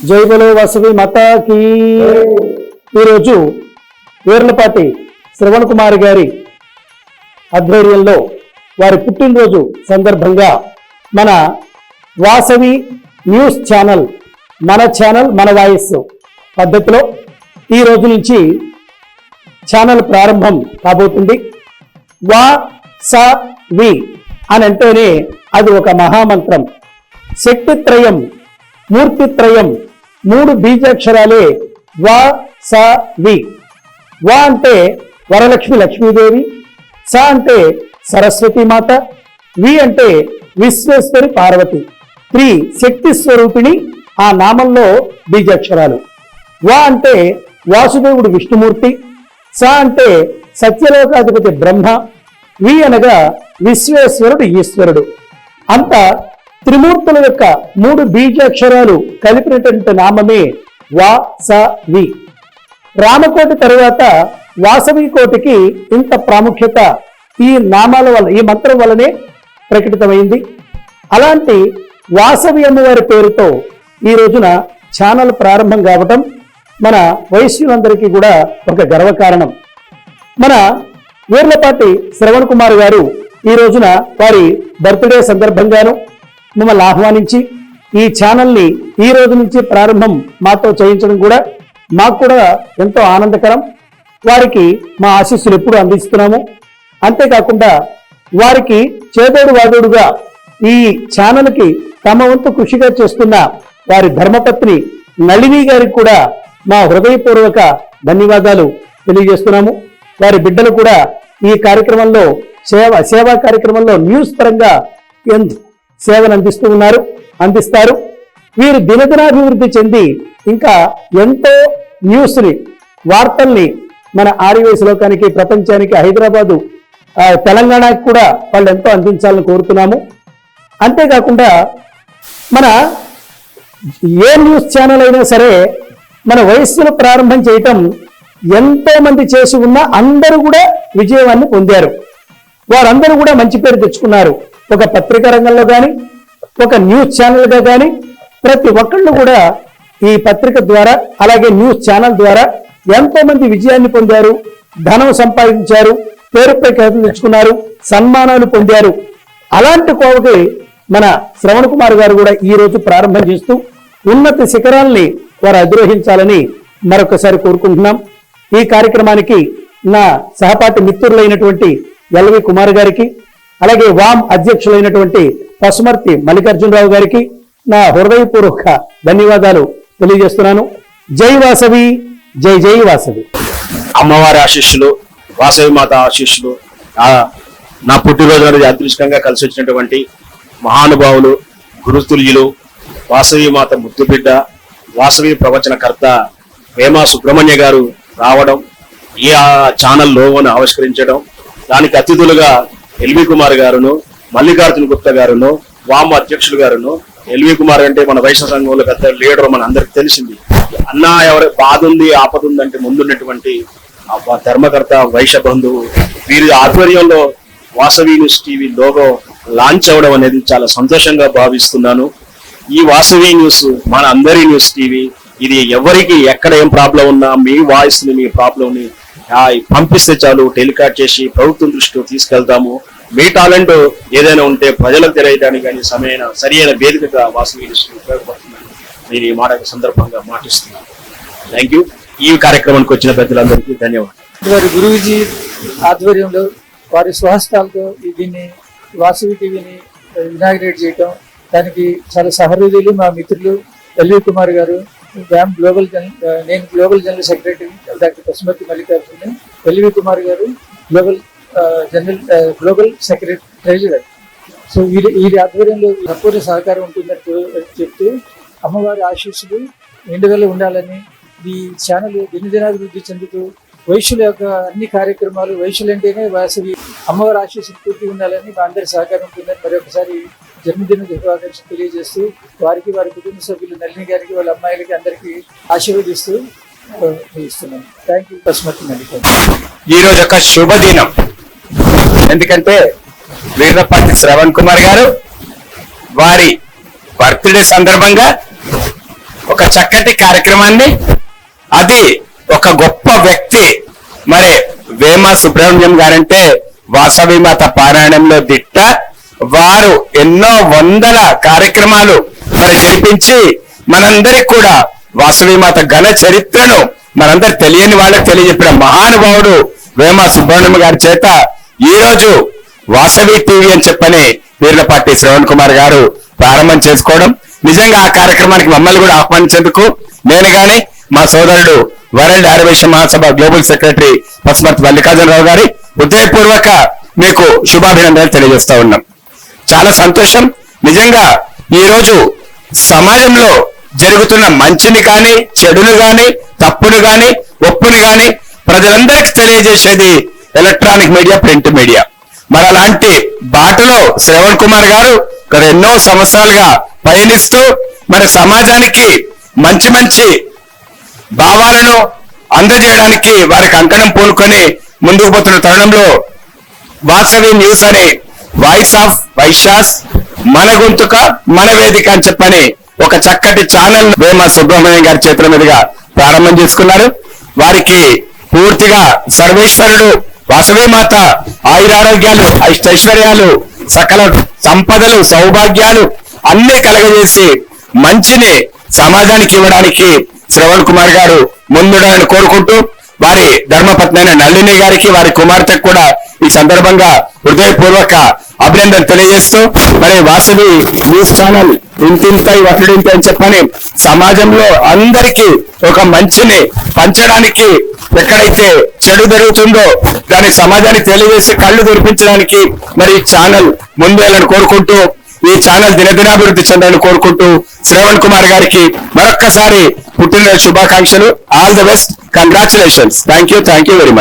జై బలో వాసవి మాతాకి. ఈరోజు వేర్లపాటి శ్రవణ్ కుమార్ గారి ఆధ్వర్యంలో వారి పుట్టినరోజు సందర్భంగా మన వాసవి న్యూస్ ఛానల్ మన వాయిస్ పద్ధతిలో ఈ రోజు నుంచి ఛానల్ ప్రారంభం కాబోతుంది. వా-స-వి అని అంటేనే అది ఒక మహామంత్రం. శక్తిత్రయం, మూర్తిత్రయం, 3 బీజాక్షరాలే వా-స-వి. వా అంటే వరలక్ష్మి లక్ష్మీదేవి, స అంటే సరస్వతి మాత, వి అంటే విశ్వేశ్వరి పార్వతి. 3 శక్తి స్వరూపిణి ఆ నామంలో బీజాక్షరాలు. వా అంటే వాసుదేవుడు విష్ణుమూర్తి, స అంటే సత్యలోకాధిపతి బ్రహ్మ, వి అనగా విశ్వేశ్వరుడు ఈశ్వరుడు. అంత త్రిమూర్తుల యొక్క 3 బీజాక్షరాలు కలిపినటువంటి నామమే వా-స-వి. రామకోటి తరువాత వాసవి కోటికి ఇంత ప్రాముఖ్యత ఈ నామాల వల్ల, ఈ మంత్రం వల్లనే ప్రకటితమైంది. అలాంటి వాసవి అమ్మవారి పేరుతో ఈ రోజున ఛానల్ ప్రారంభం కావటం మన వైశ్యులందరికీ కూడా ఒక గర్వకారణం. మన వేర్లపాటి శ్రవణ్ కుమార్ గారు ఈ రోజున వారి బర్త్డే సందర్భంగాను మిమ్మల్ని ఆహ్వానించి ఈ ఛానల్ని ఈ రోజు నుంచి ప్రారంభం మాతో చేయించడం కూడా మాకు కూడా ఎంతో ఆనందకరం. వారికి మా ఆశీస్సులు ఎప్పుడు అందిస్తున్నాము. అంతేకాకుండా వారికి చేదోడు వాదోడుగా ఈ ఛానల్కి తమ వంతు కృషిగా చేస్తున్న వారి ధర్మపత్ని నళిని గారికి కూడా మా హృదయపూర్వక ధన్యవాదాలు తెలియజేస్తున్నాము. వారి బిడ్డలు కూడా ఈ కార్యక్రమంలో సేవా కార్యక్రమంలో న్యూస్ పరంగా సేవలు అందిస్తారు. వీరు దినదినాభివృద్ధి చెంది ఇంకా ఎంతో న్యూస్ని, వార్తల్ని మన ఆర్యవైశ్య లోకానికి, ప్రపంచానికి, హైదరాబాదు, తెలంగాణకి కూడా వాళ్ళు ఎంతో అందించాలని కోరుతున్నాము. అంతేకాకుండా మన ఏ న్యూస్ ఛానల్ అయినా సరే మన వయస్సును ప్రారంభం చేయటం ఎంతో మంది చేసి ఉన్నా అందరూ కూడా విజయాన్ని పొందారు. వారందరూ కూడా మంచి పేరు తెచ్చుకున్నారు. ఒక పత్రికా రంగంలో కానీ, ఒక న్యూస్ ఛానల్గా కానీ ప్రతి ఒక్కళ్ళు కూడా ఈ పత్రిక ద్వారా, అలాగే న్యూస్ ఛానల్ ద్వారా ఎంతో మంది విజయాన్ని పొందారు, ధనం సంపాదించారు, పేరు ప్రఖ్యాతులు తెచ్చుకున్నారు, సన్మానాలు పొందారు. అలాంటి కోవకి మన శ్రవణ్ కుమార్ గారు కూడా ఈ రోజు ప్రారంభం చేస్తూ ఉన్నత శిఖరాల్ని వారు అధిరోహించాలని మరొకసారి కోరుకుంటున్నాం. ఈ కార్యక్రమానికి నా సహపాఠి మిత్రులైనటువంటి ఎల్వి కుమార్ గారికి, అలాగే వామ్ అధ్యక్షులైనటువంటి పసుమర్తి మల్లికార్జునరావు గారికి నా హృదయపూర్వక ధన్యవాదాలు తెలియజేస్తున్నాను. జై వాసవి, జై జై వాసవి. అమ్మవారి ఆశీస్సులు, వాసవి మాత ఆశీస్సులు, నా పుట్టినరోజు అనేది అదృష్టంగా కలిసి వచ్చినటువంటి మహానుభావులు, గురుతుల్యులు, వాసవి మాత ముద్దుబిడ్డ, వాసవి ప్రవచనకర్త వేమా సుబ్రహ్మణ్య గారు రావడం, ఈ ఛానల్ లోగోను ఆవిష్కరించడం, దానికి అతిథులుగా ఎల్వి కుమార్ గారును, మల్లికార్జున గుప్తా గారును, వామ అధ్యక్షులు గారును. ఎల్వి కుమార్ అంటే మన వైశ్య సంఘంలో పెద్ద లీడర్, మన అందరికి తెలిసింది. అన్న ఎవరి బాధ ఉంది, ఆపద ఉందంటే ముందున్నటువంటి ధర్మకర్త, వైశ్య బంధువు. వీరి ఆధ్వర్యంలో Vasavi news TV logo launch అవ్వడం అనేది చాలా సంతోషంగా భావిస్తున్నాను. ఈ వాసవి న్యూస్ మన అందరి న్యూస్ టీవీ. ఇది ఎవరికి ఎక్కడ ఏం ప్రాబ్లం ఉన్నా మీ వాయిస్ ని, మీ ప్రాబ్లం ని పంపిస్తే చాలు, టెలికాస్ట్ చేసి ప్రభుత్వం దృష్టిలో తీసుకెళ్తాము. మీ టాలెంట్ ఏదైనా ఉంటే ప్రజలకు తెలియడానికి కానీ సరైన వేదికగా వాసవి న్యూస్ ఉపయోగపడుతుందని నేను ఈ మాట సందర్భంగా మాటిస్తున్నాను. Thank you. ఈ కార్యక్రమానికి వచ్చిన పెద్దలందరికీ ధన్యవాదాలు. వారి గురువుజీ ఆధ్వర్యంలో వారి స్వహస్తాలతో దీన్ని వాసవి టీవీని ఇనాగ్రేట్ చేయటం, దానికి చాలా సహృదయులు మా మిత్రులు ఎల్వి కుమార్ గారు, నేను global general secretary doctor Pasumarthi Mallikarjuna, LV Kumar గారు గ్లోబల్ సెక్రటరీ ట్రెజరర్. సో వీరి ఆధ్వర్యంలో సంపూర్ణ సహకారం ఉంటుందని చెప్తూ అమ్మవారి ఆశీస్సులు నిండుదల ఉండాలని, ఈ ఛానల్ దినదినాభివృద్ధి చెందుతూ వైశ్యుల యొక్క అన్ని కార్యక్రమాలు, వైశ్యులంటేనే వాసవి, అమ్మవారి ఆశీస్సులు పూర్తి ఉండాలని మా అందరి సహకారం ఉంటుందని మరొకసారి జన్మదిన శుభాకాంక్షలు తెలియజేస్తూ వారికి, వారి కుటుంబ సభ్యులు నళిని గారికి, వాళ్ళ అమ్మాయిలకి అందరికీ ఆశీర్వదిస్తూ ఇస్తున్నాను. Thank you. పసుమర్తి మల్లికార్జున. ఈరోజు ఒక శుభదినం. ఎందుకంటే వీర్లపాటి శ్రవణ్ కుమార్ గారు వారి బర్త్డే సందర్భంగా ఒక ఒక చక్కటి కార్యక్రమాన్ని, అది ఒక గొప్ప వ్యక్తి మరి వేమ సుబ్రహ్మణ్యం గారంటే వాసవి మాత పారాయణంలో దిట్ట. వారు ఎన్నో వందల కార్యక్రమాలు మరి జరిపించి మనందరికి కూడా వాసవి మాత ఘన చరిత్రను మనందరు తెలియని వాళ్ళకి తెలియజెప్పిన మహానుభావుడు వేమ సుబ్రహ్మణ్యం గారి చేత ఈ రోజు వాసవి టీవీ అని చెప్పని వీర్లపాటి శ్రవణ్ కుమార్ గారు ప్రారంభం చేసుకోవడం, నిజంగా ఆ కార్యక్రమానికి మమ్మల్ని కూడా ఆహ్వానించేందుకు నేను గాని మా సోదరుడు వరల్డ్ ఆర్యవైశ్య మహాసభ గ్లోబల్ సెక్రటరీ పసుమర్తి మల్లికార్జునరావు గారి హృదయపూర్వక మీకు శుభాభినందనలు తెలియజేస్తా ఉన్నాం. చాలా సంతోషం. నిజంగా ఈ రోజు సమాజంలో జరుగుతున్న మంచిని గాని, చెడును గాని, తప్పును గాని, ఒప్పును గాని ప్రజలందరికీ తెలియజేసేది ఎలక్ట్రానిక్ మీడియా, ప్రింట్ మీడియా. మరి అలాంటి బాటలో శ్రవణ్ కుమార్ గారు గత ఎన్నో సంవత్సరాలుగా పయనిస్తూ మరి సమాజానికి మంచి మంచి భావాలను అందజేయడానికి వారికి అంకణం పూనుకొని ముందుకు పోతున్న తరుణంలో వాసవి న్యూస్ అనే వాయిస్ ఆఫ్ వైశ్యాస్, మన గొంతుక మన వేదిక అని చెప్పని ఒక చక్కటి ఛానల్ వేమ సుబ్రహ్మణ్యం గారి చేతుల మీదుగా ప్రారంభం చేసుకున్నారు. వారికి పూర్తిగా సర్వేశ్వరుడు వాసవి మాత ఆయురారోగ్యాలు, ఐశ్వర్యాలు, సకల సంపదలు, సౌభాగ్యాలు అన్ని కలగజేసి మంచిని సమాజానికి ఇవ్వడానికి శ్రవణ్ కుమార్ గారు ముందుడాలని కోరుకుంటూ వారి ధర్మపత్ని అయిన నళిని గారికి, వారి కుమార్తెకు కూడా ఈ సందర్భంగా హృదయపూర్వక అభినందన తెలియజేస్తూ మరి వాసవి న్యూస్ ఛానల్ ఇంతింతై వట్లుడింతై అని చెప్పని సమాజంలో అందరికీ ఒక మంచిని పంచడానికి, ఎక్కడైతే చెడు జరుగుతుందో దానికి సమాజానికి తెలియజేసి కళ్ళు తెరిపించడానికి మరి ఈ ఛానల్ ముందేయాలని కోరుకుంటూ, ఈ ఛానల్ దినదినాభివృద్ధి చెందాలని కోరుకుంటూ శ్రవణ్ కుమార్ గారికి మరొక్కసారి పుట్టినరోజు శుభాకాంక్షలు. All the best, congratulations. Thank you very much.